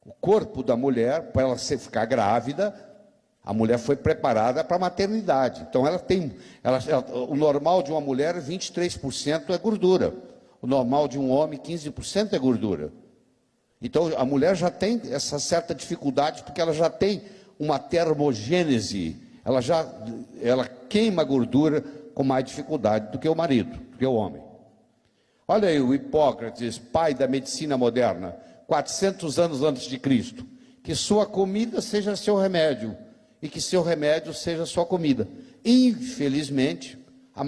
O corpo da mulher, para ela ficar grávida, a mulher foi preparada para a maternidade. Então, o normal de uma mulher, 23% é gordura. O normal de um homem, 15% é gordura. Então, a mulher já tem essa certa dificuldade, porque ela já tem uma termogênese, ela queima a gordura com mais dificuldade do que o marido, do que o homem. Olha aí o Hipócrates, pai da medicina moderna, 400 anos antes de Cristo. Que sua comida seja seu remédio, e que seu remédio seja sua comida. Infelizmente, a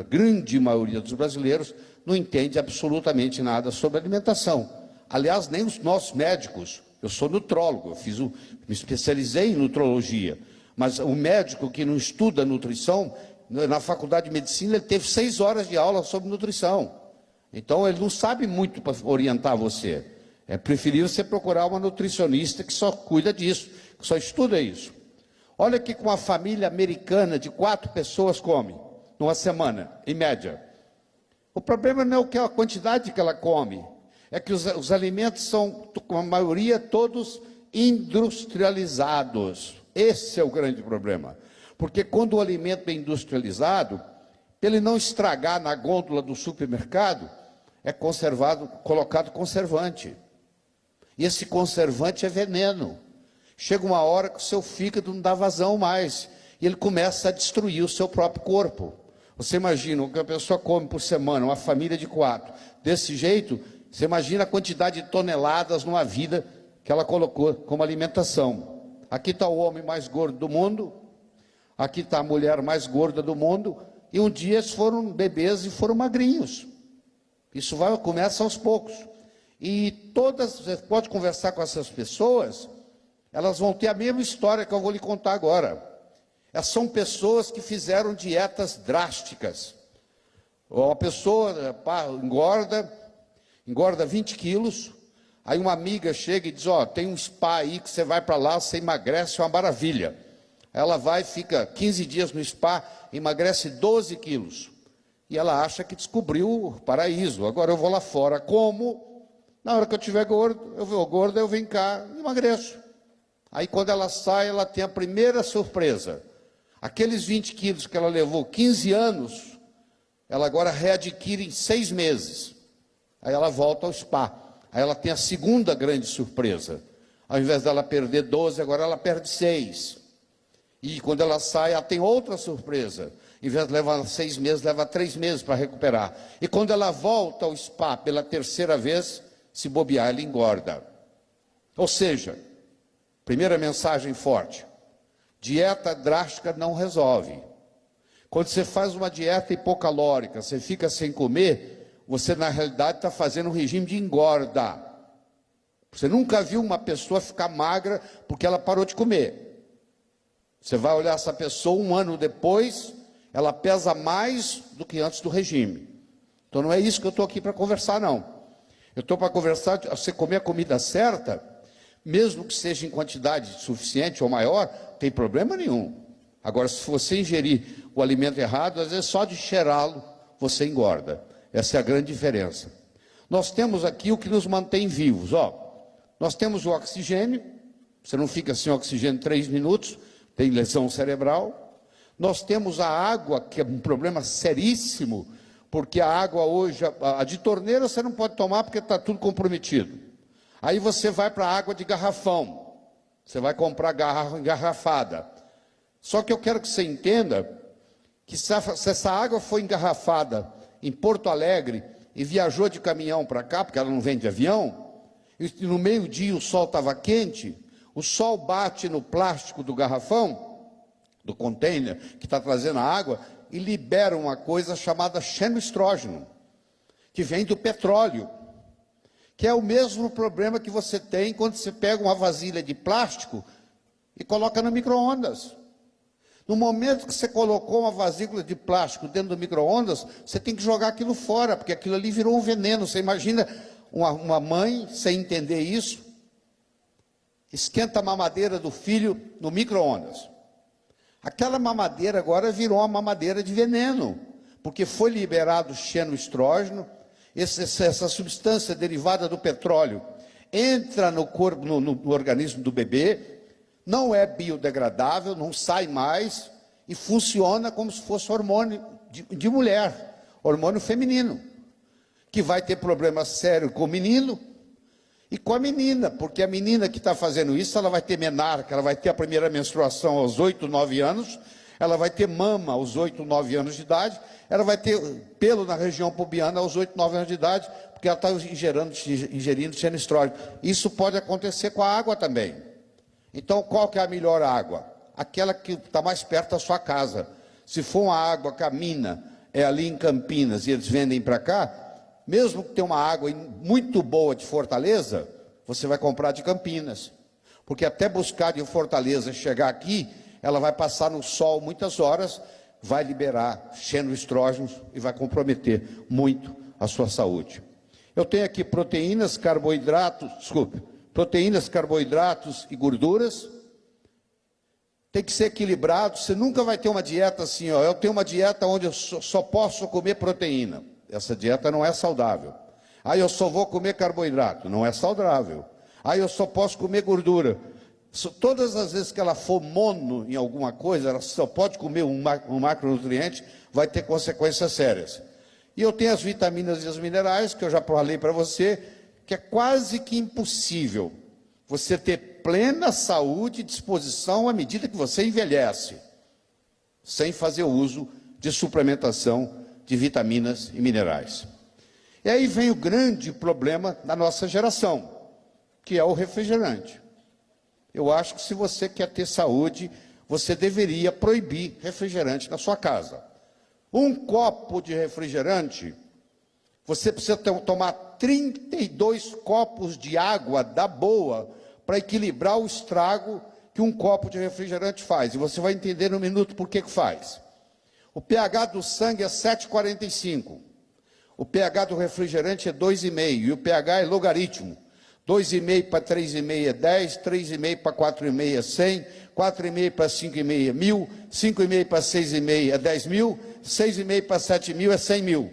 grande maioria dos brasileiros não entende absolutamente nada sobre alimentação. Aliás, nem os nossos médicos. Eu sou nutrólogo, me especializei em nutrologia, mas o médico que não estuda nutrição, na faculdade de medicina, ele teve 6 horas de aula sobre nutrição. Então, ele não sabe muito para orientar você. É preferível você procurar uma nutricionista que só cuida disso, que só estuda isso. Olha que uma família americana de 4 pessoas come numa semana, em média. O problema não é a quantidade que ela come, é que os alimentos são, com a maioria, todos industrializados. Esse é o grande problema. Porque quando o alimento é industrializado, para ele não estragar na gôndola do supermercado, é colocado conservante. E esse conservante é veneno. Chega uma hora que o seu fígado não dá vazão mais, e ele começa a destruir o seu próprio corpo. Você imagina o que a pessoa come por semana, uma família de 4, desse jeito, você imagina a quantidade de toneladas numa vida que ela colocou como alimentação. Aqui está o homem mais gordo do mundo, aqui está a mulher mais gorda do mundo, e um dia eles foram bebês e foram magrinhos. Isso começa aos poucos. E você pode conversar com essas pessoas, elas vão ter a mesma história que eu vou lhe contar agora. Essas são pessoas que fizeram dietas drásticas. A pessoa engorda 20 quilos, aí uma amiga chega e diz, tem um spa aí que você vai para lá, você emagrece, é uma maravilha. Ela vai, fica 15 dias no spa, emagrece 12 quilos. E ela acha que descobriu o paraíso. Agora eu vou lá fora. Como? Na hora que eu estiver gordo, eu venho cá e emagreço. Aí quando ela sai, ela tem a primeira surpresa. Aqueles 20 quilos que ela levou 15 anos, ela agora readquire em 6 meses. Aí ela volta ao spa. Aí ela tem a segunda grande surpresa. Ao invés dela perder 12, agora ela perde 6. E quando ela sai, ela tem outra surpresa. Em vez de levar 6 meses, leva 3 meses para recuperar. E quando ela volta ao spa pela terceira vez, se bobear, ela engorda. Ou seja, primeira mensagem forte: dieta drástica não resolve. Quando você faz uma dieta hipocalórica, você fica sem comer, você na realidade está fazendo um regime de engorda. Você nunca viu uma pessoa ficar magra porque ela parou de comer. Você vai olhar essa pessoa 1 ano depois, ela pesa mais do que antes do regime. Então não é isso que eu estou aqui para conversar, não. Eu estou para conversar, você comer a comida certa, mesmo que seja em quantidade suficiente ou maior, não tem problema nenhum. Agora, se você ingerir o alimento errado, às vezes só de cheirá-lo você engorda. Essa é a grande diferença. Nós temos aqui o que nos mantém vivos. Nós temos o oxigênio, você não fica sem oxigênio 3 minutos, tem lesão cerebral. Nós temos a água, que é um problema seríssimo, porque a água hoje, a de torneira você não pode tomar porque está tudo comprometido. Aí você vai para a água de garrafão, você vai comprar garrafa engarrafada. Só que eu quero que você entenda que se essa água foi engarrafada em Porto Alegre e viajou de caminhão para cá, porque ela não vem de avião, e no meio-dia o sol estava quente, o sol bate no plástico do garrafão, do container que está trazendo a água, e libera uma coisa chamada xenoestrógeno, que vem do petróleo, que é o mesmo problema que você tem quando você pega uma vasilha de plástico e coloca no micro-ondas. No momento que você colocou uma vasilha de plástico dentro do micro-ondas, você tem que jogar aquilo fora, porque aquilo ali virou um veneno. Você imagina uma mãe, sem entender isso, esquenta a mamadeira do filho no micro-ondas. Aquela mamadeira agora virou uma mamadeira de veneno, porque foi liberado xenoestrógeno, essa substância derivada do petróleo. entra no corpo, no organismo do bebê, não é biodegradável, não sai mais e funciona como se fosse hormônio de mulher, hormônio feminino, que vai ter problema sério com o menino e com a menina, porque a menina que está fazendo isso, ela vai ter menarca, ela vai ter a primeira menstruação aos 8, 9 anos, ela vai ter mama aos 8, 9 anos de idade, ela vai ter pelo na região pubiana aos 8, 9 anos de idade, porque ela está ingerindo xenestróide. Isso pode acontecer com a água também. Então, qual que é a melhor água? Aquela que está mais perto da sua casa. Se for uma água que a mina é ali em Campinas e eles vendem para cá, mesmo que tenha uma água muito boa de Fortaleza, você vai comprar de Campinas. Porque até buscar de Fortaleza chegar aqui, ela vai passar no sol muitas horas, vai liberar xenoestrógenos e vai comprometer muito a sua saúde. Eu tenho aqui proteínas, carboidratos e gorduras. Tem que ser equilibrado, você nunca vai ter uma dieta assim, ó, eu tenho uma dieta onde eu só posso comer proteína. Essa dieta não é saudável. Aí eu só vou comer carboidrato, não é saudável. Aí eu só posso comer gordura. Todas as vezes que ela for mono em alguma coisa, ela só pode comer um macronutriente, vai ter consequências sérias. E eu tenho as vitaminas e os minerais, que eu já falei para você, que é quase que impossível você ter plena saúde e disposição à medida que você envelhece, sem fazer uso de suplementação de vitaminas e minerais. E aí vem o grande problema da nossa geração, que é o refrigerante. Eu acho que se você quer ter saúde, você deveria proibir refrigerante na sua casa. Um copo de refrigerante, você precisa tomar 32 copos de água da boa para equilibrar o estrago que um copo de refrigerante faz. E você vai entender no minuto por que faz. O pH do sangue é 7,45. O pH do refrigerante é 2,5. E o pH é logaritmo. 2,5 para 3,5 é 10, 3,5 para 4,5 é 100, 4,5 para 5,5 é 1.000, 5,5 para 6,5 é 10.000, 6,5 para 7.000 é 100.000.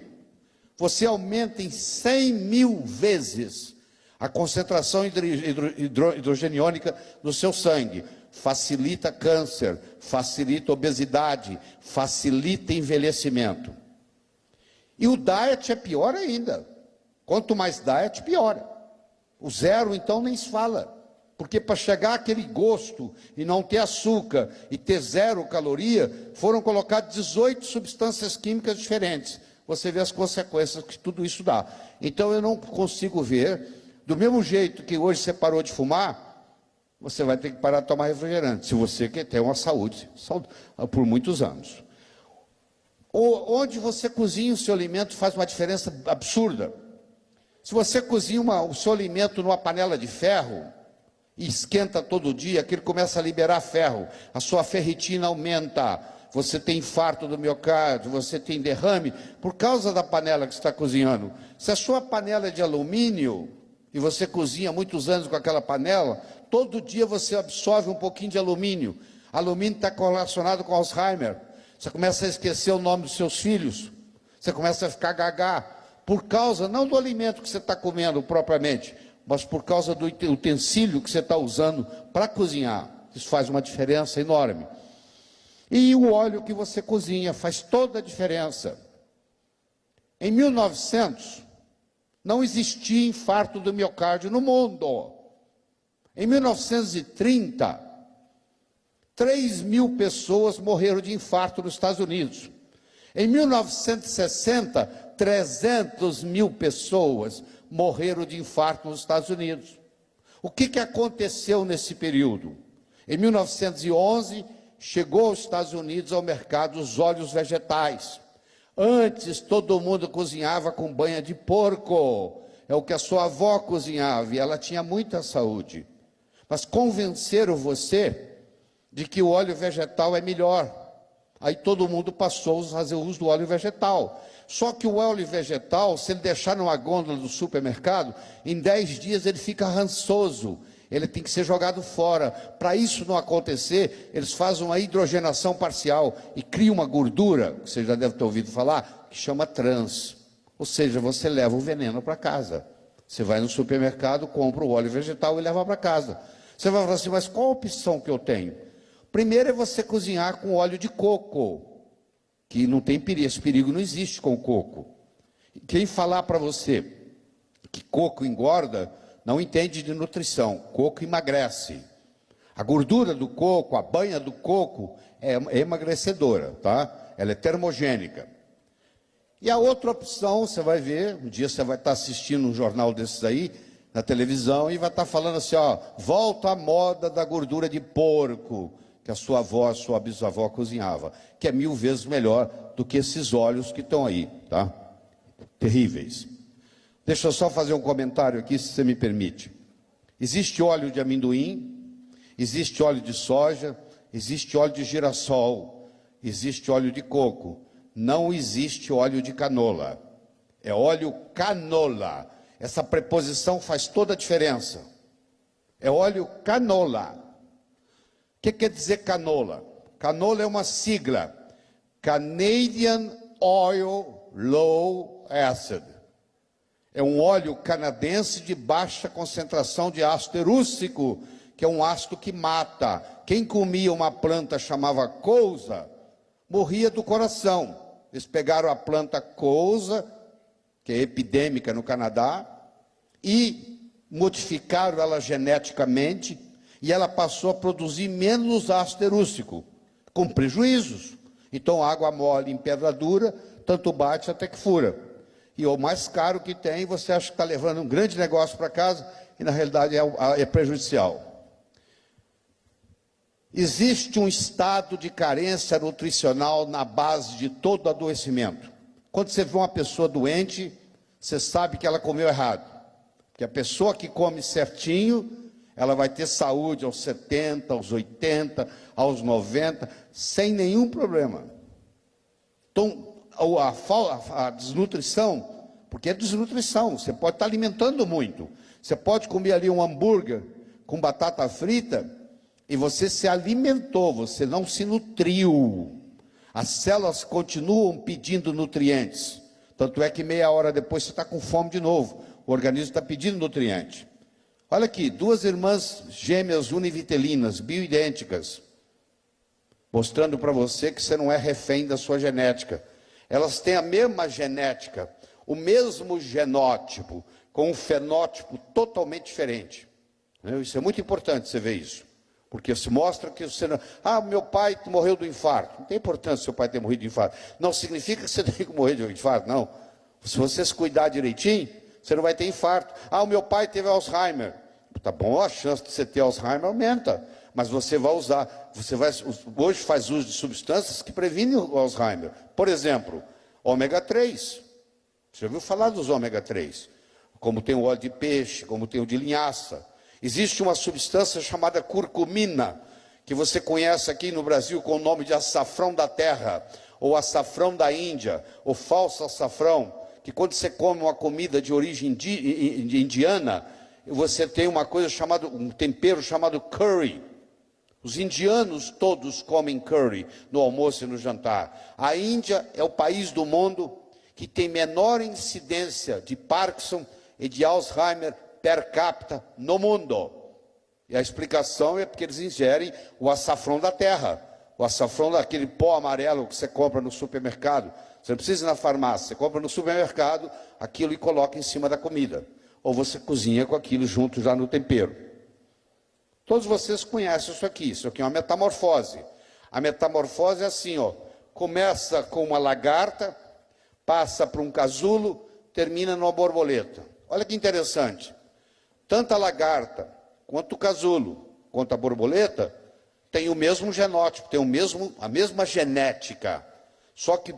Você aumenta em 100.000 vezes a concentração hidrogeniônica no seu sangue. Facilita câncer, facilita obesidade, facilita envelhecimento. E o diet é pior ainda. Quanto mais diet, piora. O zero, então, nem se fala. Porque para chegar àquele gosto e não ter açúcar e ter zero caloria, foram colocadas 18 substâncias químicas diferentes. Você vê as consequências que tudo isso dá. Então, eu não consigo ver, do mesmo jeito que hoje você parou de fumar, você vai ter que parar de tomar refrigerante, se você quer ter uma saúde por muitos anos. Onde você cozinha o seu alimento faz uma diferença absurda. Se você cozinha o seu alimento numa panela de ferro e esquenta todo dia, aquilo começa a liberar ferro, a sua ferritina aumenta, você tem infarto do miocárdio, você tem derrame, por causa da panela que você está cozinhando. Se a sua panela é de alumínio, e você cozinha muitos anos com aquela panela, todo dia você absorve um pouquinho de alumínio. Alumínio está relacionado com Alzheimer. Você começa a esquecer o nome dos seus filhos, você começa a ficar gagá, por causa, não do alimento que você está comendo propriamente, mas por causa do utensílio que você está usando para cozinhar. Isso faz uma diferença enorme. E o óleo que você cozinha faz toda a diferença. Em 1900, não existia infarto do miocárdio no mundo. Em 1930, 3.000 pessoas morreram de infarto nos Estados Unidos. Em 1960, 300.000 pessoas morreram de infarto nos Estados Unidos. O que aconteceu nesse período? Em 1911, chegou aos Estados Unidos ao mercado os óleos vegetais. Antes, todo mundo cozinhava com banha de porco. É o que a sua avó cozinhava e ela tinha muita saúde. Mas convenceram você de que o óleo vegetal é melhor. Aí todo mundo passou a fazer uso do óleo vegetal. Só que o óleo vegetal, se ele deixar numa gôndola do supermercado, em 10 dias ele fica rançoso. Ele tem que ser jogado fora. Para isso não acontecer, eles fazem uma hidrogenação parcial e criam uma gordura, que você já deve ter ouvido falar, que chama trans. Ou seja, você leva o veneno para casa. Você vai no supermercado, compra o óleo vegetal e leva para casa. Você vai falar assim, mas qual a opção que eu tenho? Primeiro é você cozinhar com óleo de coco, que não tem perigo, esse perigo não existe com o coco. Quem falar para você que coco engorda, não entende de nutrição. Coco emagrece. A gordura do coco, a banha do coco é emagrecedora, tá? Ela é termogênica. E a outra opção, você vai ver, um dia você vai estar assistindo um jornal desses aí, na televisão, e vai estar falando assim, ó, volta à moda da gordura de porco, que a sua avó, a sua bisavó cozinhava, que é 1000 vezes melhor do que esses óleos que estão aí, tá? Terríveis. Deixa eu só fazer um comentário aqui, se você me permite. Existe óleo de amendoim, existe óleo de soja, existe óleo de girassol, existe óleo de coco. Não existe óleo de canola. É óleo canola. Essa preposição faz toda a diferença. É óleo canola. O que quer dizer canola? Canola é uma sigla. Canadian Oil Low Acid. É um óleo canadense de baixa concentração de ácido erústico, que é um ácido que mata. Quem comia uma planta chamava cousa, morria do coração. Eles pegaram a planta cousa, que é epidêmica no Canadá, e modificaram ela geneticamente, e ela passou a produzir menos ácido erústico, com prejuízos. Então, água mole em pedra dura, tanto bate até que fura. E o mais caro que tem, você acha que está levando um grande negócio para casa, e na realidade é prejudicial. Existe um estado de carência nutricional na base de todo adoecimento. Quando você vê uma pessoa doente, você sabe que ela comeu errado. Porque a pessoa que come certinho, ela vai ter saúde aos 70, aos 80, aos 90, sem nenhum problema. Então, a desnutrição, porque é desnutrição, você pode estar alimentando muito. Você pode comer ali um hambúrguer com batata frita, e você se alimentou, você não se nutriu. As células continuam pedindo nutrientes. Tanto é que meia hora depois você está com fome de novo. O organismo está pedindo nutriente. Olha aqui, 2 irmãs gêmeas univitelinas, bioidênticas, mostrando para você que você não é refém da sua genética. Elas têm a mesma genética, o mesmo genótipo, com um fenótipo totalmente diferente. Isso é muito importante você ver isso. Porque se mostra que você não... Ah, meu pai morreu do infarto. Não tem importância seu pai ter morrido de infarto. Não significa que você tem que morrer de infarto, não. Se você se cuidar direitinho, você não vai ter infarto. Ah, o meu pai teve Alzheimer. Tá bom, a chance de você ter Alzheimer aumenta. Mas você vai usar... hoje faz uso de substâncias que previnem o Alzheimer. Por exemplo, ômega 3. Você já ouviu falar dos ômega 3? Como tem o óleo de peixe, como tem o de linhaça. Existe uma substância chamada curcumina, que você conhece aqui no Brasil com o nome de açafrão da terra, ou açafrão da Índia, ou falso açafrão, que quando você come uma comida de origem indiana, você tem uma coisa chamada, um tempero chamado curry. Os indianos todos comem curry no almoço e no jantar. A Índia é o país do mundo que tem menor incidência de Parkinson e de Alzheimer per capita no mundo. E a explicação é porque eles ingerem o açafrão da terra, o açafrão daquele pó amarelo que você compra no supermercado. Você não precisa ir na farmácia, você compra no supermercado aquilo e coloca em cima da comida. Ou você cozinha com aquilo junto já no tempero. Todos vocês conhecem isso aqui é uma metamorfose. A metamorfose é assim, ó, começa com uma lagarta, passa para um casulo, termina numa borboleta. Olha que interessante. Tanto a lagarta, quanto o casulo, quanto a borboleta, tem o mesmo genótipo, tem a mesma genética. Só que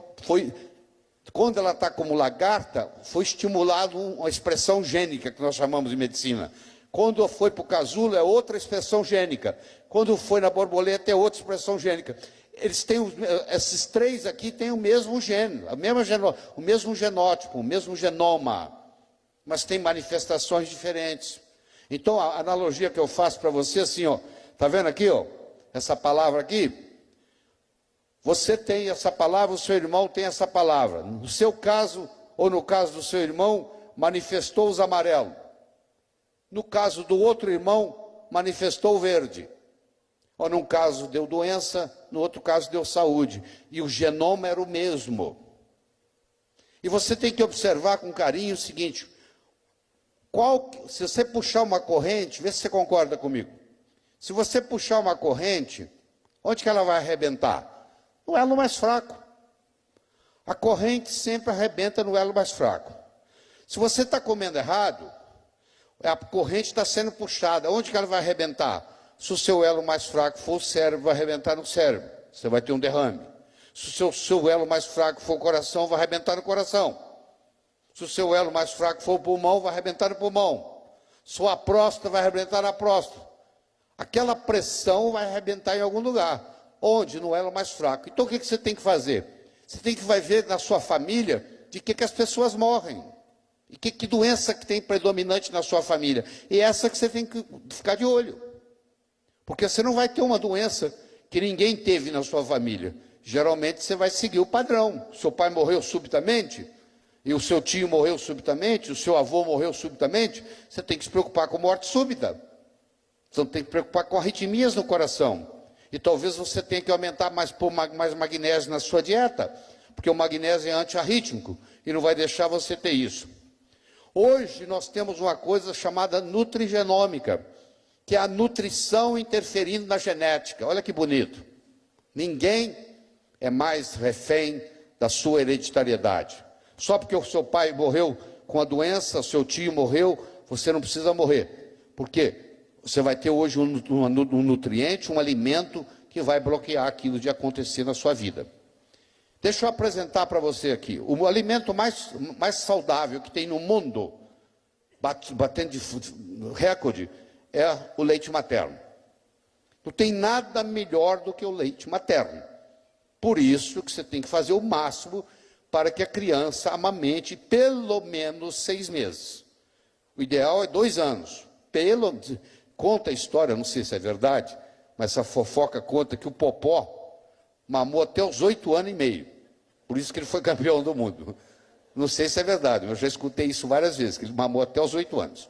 quando ela está como lagarta, foi estimulado uma expressão gênica, que nós chamamos de medicina. Quando foi para o casulo, é outra expressão gênica. Quando foi na borboleta, é outra expressão gênica. Esses 3 aqui têm o mesmo gene, o mesmo genótipo, o mesmo genoma, mas tem manifestações diferentes. Então, a analogia que eu faço para você, assim, ó, tá vendo aqui, ó, essa palavra aqui? Você tem essa palavra, o seu irmão tem essa palavra. No seu caso, ou no caso do seu irmão, manifestou os amarelos. No caso do outro irmão, manifestou o verde. Ou num caso deu doença, no outro caso deu saúde. E o genoma era o mesmo. E você tem que observar com carinho o seguinte: se você puxar uma corrente, vê se você concorda comigo. Se você puxar uma corrente, onde que ela vai arrebentar? No elo mais fraco. A corrente sempre arrebenta no elo mais fraco. Se você está comendo errado, a corrente está sendo puxada. Onde que ela vai arrebentar? Se o seu elo mais fraco for o cérebro, vai arrebentar no cérebro. Você vai ter um derrame. Se o seu elo mais fraco for o coração, vai arrebentar no coração. Se o seu elo mais fraco for o pulmão, vai arrebentar no pulmão. Sua próstata vai arrebentar na próstata. Aquela pressão vai arrebentar em algum lugar. Onde? No elo mais fraco. Então o que você tem que fazer? Você tem que vai ver na sua família de que as pessoas morrem. E que doença que tem predominante na sua família. E essa que você tem que ficar de olho. Porque você não vai ter uma doença que ninguém teve na sua família. Geralmente você vai seguir o padrão. Seu pai morreu subitamente, e o seu tio morreu subitamente, o seu avô morreu subitamente, você tem que se preocupar com morte súbita. Você tem que se preocupar com arritmias no coração. E talvez você tenha que aumentar pôr mais magnésio na sua dieta, porque o magnésio é antiarrítmico e não vai deixar você ter isso. Hoje nós temos uma coisa chamada nutrigenômica, que é a nutrição interferindo na genética. Olha que bonito. Ninguém é mais refém da sua hereditariedade. Só porque o seu pai morreu com a doença, seu tio morreu, você não precisa morrer. Por quê? Você vai ter hoje um nutriente, um alimento que vai bloquear aquilo de acontecer na sua vida. Deixa eu apresentar para você aqui. O alimento mais saudável que tem no mundo, batendo de recorde, é o leite materno. Não tem nada melhor do que o leite materno. Por isso que você tem que fazer o máximo para que a criança amamente pelo menos 6 meses. O ideal é 2 anos. Conta a história, não sei se é verdade, mas essa fofoca conta que o Popó mamou até os 8 anos e meio. Por isso que ele foi campeão do mundo. Não sei se é verdade, mas eu já escutei isso várias vezes, que ele mamou até os 8 anos.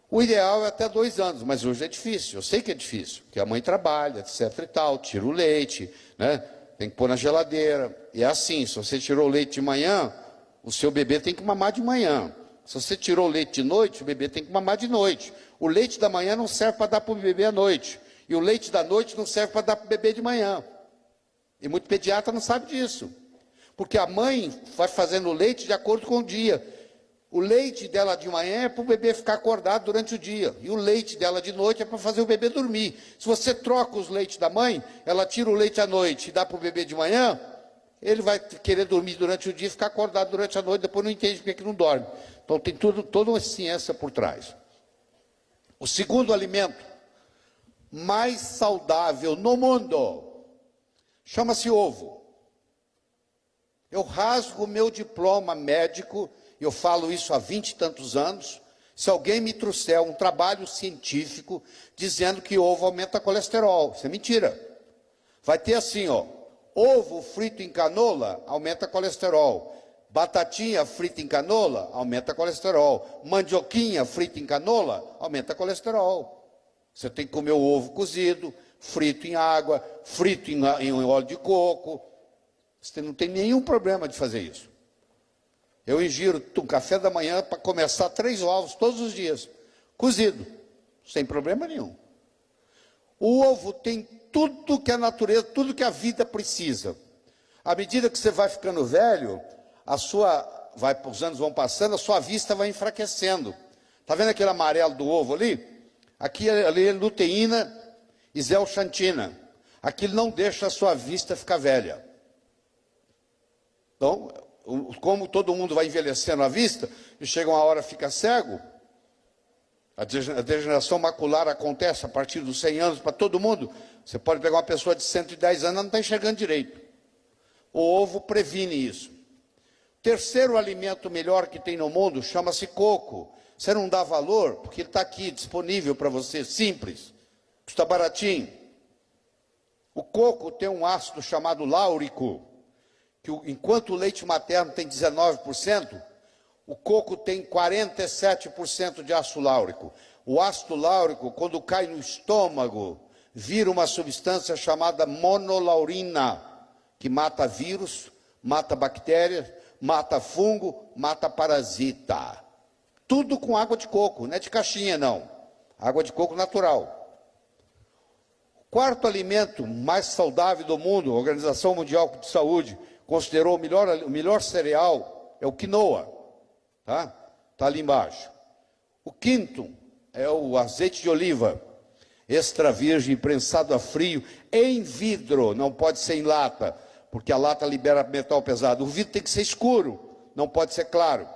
O ideal é até 2 anos, mas hoje é difícil, eu sei que é difícil, porque a mãe trabalha, etc e tal, tira o leite, né? Tem que pôr na geladeira. E é assim, se você tirou o leite de manhã, o seu bebê tem que mamar de manhã. Se você tirou o leite de noite, o bebê tem que mamar de noite. O leite da manhã não serve para dar para o bebê à noite. E o leite da noite não serve para dar para o bebê de manhã. E muito pediatra não sabe disso. Porque a mãe vai fazendo o leite de acordo com o dia. O leite dela de manhã é para o bebê ficar acordado durante o dia. E o leite dela de noite é para fazer o bebê dormir. Se você troca os leites da mãe, ela tira o leite à noite e dá para o bebê de manhã, ele vai querer dormir durante o dia e ficar acordado durante a noite, depois não entende porque que não dorme. Então tem toda uma ciência por trás. O segundo alimento mais saudável no mundo chama-se ovo. Eu rasgo o meu diploma médico, eu falo isso há 20 e tantos anos, se alguém me trouxer um trabalho científico dizendo que ovo aumenta colesterol. Isso é mentira. Vai ter assim, ó, ovo frito em canola aumenta colesterol. Batatinha frita em canola aumenta colesterol. Mandioquinha frita em canola aumenta colesterol. Você tem que comer o ovo cozido, frito em água, frito em óleo de coco. Você não tem nenhum problema de fazer isso. Eu ingiro um café da manhã para começar 3 ovos todos os dias, cozido, sem problema nenhum. O ovo tem tudo que a natureza, tudo que a vida precisa. À medida que você vai ficando velho, os anos vão passando, a sua vista vai enfraquecendo. Está vendo aquele amarelo do ovo ali? Ali é luteína e zeaxantina. Aquilo não deixa a sua vista ficar velha. Então, como todo mundo vai envelhecendo a vista, e chega uma hora fica cego, a degeneração macular acontece a partir dos 100 anos para todo mundo. Você pode pegar uma pessoa de 110 anos, ela não está enxergando direito. O ovo previne isso. Terceiro alimento melhor que tem no mundo chama-se coco. Você não dá valor, porque ele está aqui disponível para você, simples, custa baratinho. O coco tem um ácido chamado láurico, que enquanto o leite materno tem 19%, O coco tem 47% de ácido láurico. O ácido láurico, quando cai no estômago, vira uma substância chamada monolaurina, que mata vírus, mata bactérias, mata fungo, mata parasita. Tudo com água de coco, não é de caixinha não. Água de coco natural. O quarto alimento mais saudável do mundo, a Organização Mundial de Saúde considerou o melhor cereal, é o quinoa. Tá ali embaixo. O quinto é o azeite de oliva, extra virgem, prensado a frio, em vidro, não pode ser em lata, porque a lata libera metal pesado. O vidro tem que ser escuro, não pode ser claro.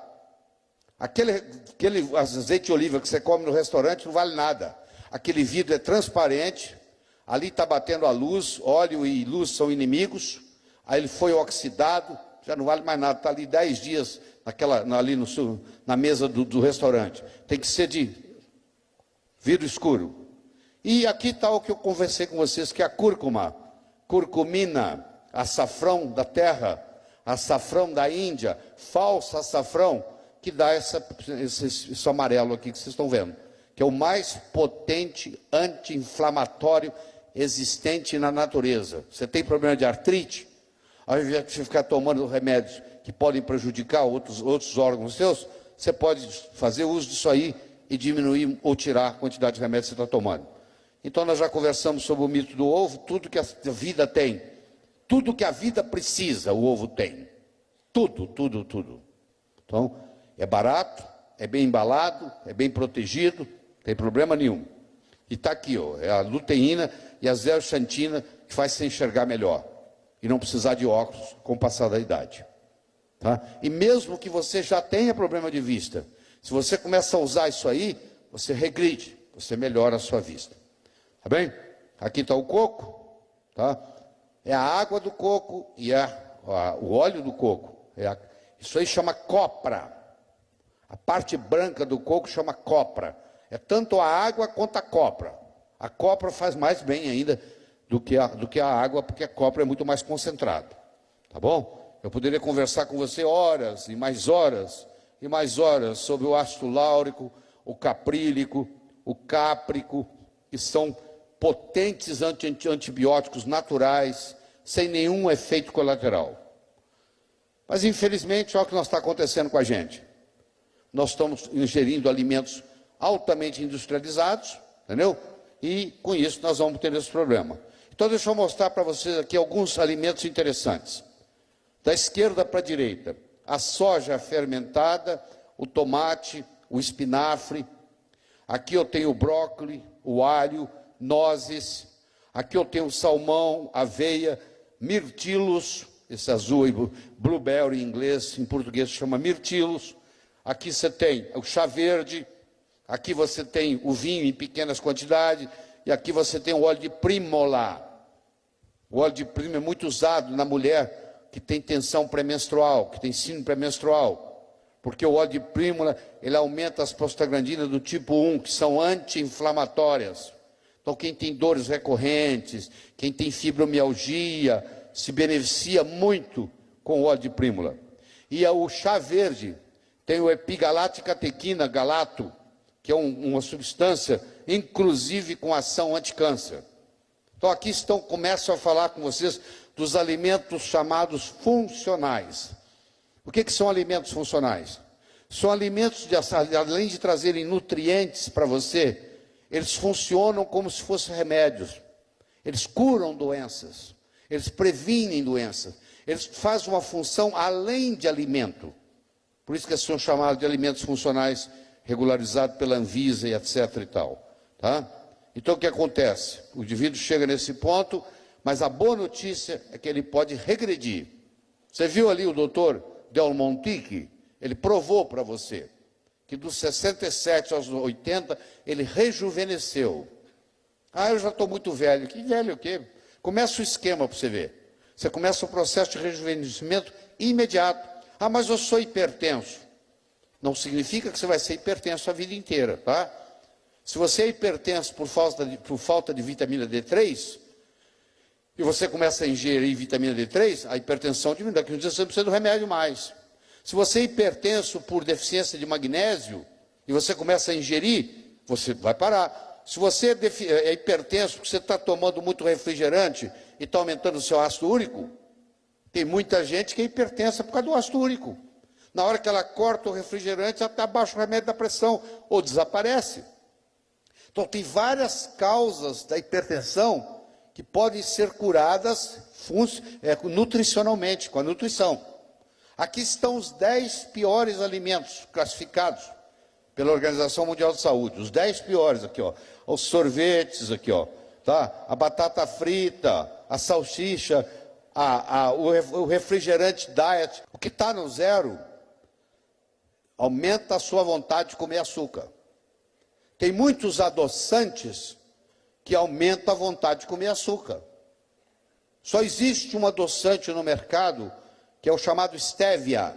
Aquele azeite de oliva que você come no restaurante não vale nada. Aquele vidro é transparente, ali está batendo a luz, óleo e luz são inimigos, aí ele foi oxidado, já não vale mais nada, está ali 10 dias na mesa do restaurante. Tem que ser de vidro escuro. E aqui está o que eu conversei com vocês, que é a cúrcuma, curcumina, açafrão da terra, açafrão da Índia, falso açafrão, que dá esse amarelo aqui que vocês estão vendo, que é o mais potente anti-inflamatório existente na natureza. Você tem problema de artrite? Ao invés de ficar tomando remédios que podem prejudicar outros órgãos seus, você pode fazer uso disso aí e diminuir ou tirar a quantidade de remédio que você está tomando. Então nós já conversamos sobre o mito do ovo, tudo que a vida tem, tudo que a vida precisa, o ovo tem. Tudo. Então, é barato, é bem embalado, é bem protegido, não tem problema nenhum. E está aqui, ó, é a luteína e a zeaxantina que faz você enxergar melhor e não precisar de óculos com o passar da idade. Tá? E mesmo que você já tenha problema de vista, se você começa a usar isso aí, você regride, você melhora a sua vista. Tá bem? Aqui está o coco, tá? É a água do coco e o óleo do coco. Isso aí chama copra. A parte branca do coco chama copra. É tanto a água quanto a copra. A copra faz mais bem ainda do que a água, porque a copra é muito mais concentrada. Tá bom? Eu poderia conversar com você horas e mais horas e mais horas sobre o ácido láurico, o caprílico, o cáprico, que são potentes antibióticos naturais, sem nenhum efeito colateral. Mas, infelizmente, olha o que está acontecendo com a gente. Nós estamos ingerindo alimentos altamente industrializados, entendeu? E, com isso, nós vamos ter esse problema. Então, deixa eu mostrar para vocês aqui alguns alimentos interessantes. Da esquerda para a direita, a soja fermentada, o tomate, o espinafre. Aqui eu tenho o brócolis, o alho, nozes. Aqui eu tenho o salmão, aveia, mirtilos, esse azul aí, blueberry em inglês, em português se chama mirtilos. Aqui você tem o chá verde, aqui você tem o vinho em pequenas quantidades, e aqui você tem o óleo de prímola. O óleo de prímola é muito usado na mulher que tem tensão pré-menstrual, que tem síndrome pré-menstrual, porque o óleo de prímola, ele aumenta as prostaglandinas do tipo 1, que são anti-inflamatórias. Então, quem tem dores recorrentes, quem tem fibromialgia, se beneficia muito com o óleo de prímola. E o chá verde tem o epigalatecatequina galato, que é uma substância, inclusive com ação anticâncer. Então, aqui começo a falar com vocês dos alimentos chamados funcionais. O que são alimentos funcionais? São alimentos, além de trazerem nutrientes para você, eles funcionam como se fossem remédios. Eles curam doenças, eles previnem doenças, eles fazem uma função além de alimento. Por isso que são chamados de alimentos funcionais, regularizados pela Anvisa e etc. e tal. Tá? Então, o que acontece? O indivíduo chega nesse ponto, mas a boa notícia é que ele pode regredir. Você viu ali o doutor Del Montique? Ele provou para você que dos 67 aos 80, ele rejuvenesceu. Ah, eu já estou muito velho. Que velho o quê? Começa o esquema para você ver. Você começa o processo de rejuvenescimento imediato. Ah, mas eu sou hipertenso. Não significa que você vai ser hipertenso a vida inteira, tá? Se você é hipertenso por falta de vitamina D3, e você começa a ingerir vitamina D3, a hipertensão diminui. Daqui a uns dias você não precisa do remédio mais. Se você é hipertenso por deficiência de magnésio e você começa a ingerir, você vai parar. Se você é hipertenso porque você está tomando muito refrigerante e está aumentando o seu ácido úrico, tem muita gente que é hipertensa por causa do ácido úrico. Na hora que ela corta o refrigerante, ela abaixa o remédio da pressão ou desaparece. Então, tem várias causas da hipertensão que podem ser curadas nutricionalmente, com a nutrição. Aqui estão os 10 piores alimentos classificados pela Organização Mundial de Saúde. Os 10 piores aqui, ó. Os sorvetes aqui, ó. Tá? A batata frita, a salsicha, o refrigerante diet. O que está no zero aumenta a sua vontade de comer açúcar. Tem muitos adoçantes que aumentam a vontade de comer açúcar. Só existe um adoçante no mercado que é o chamado stevia.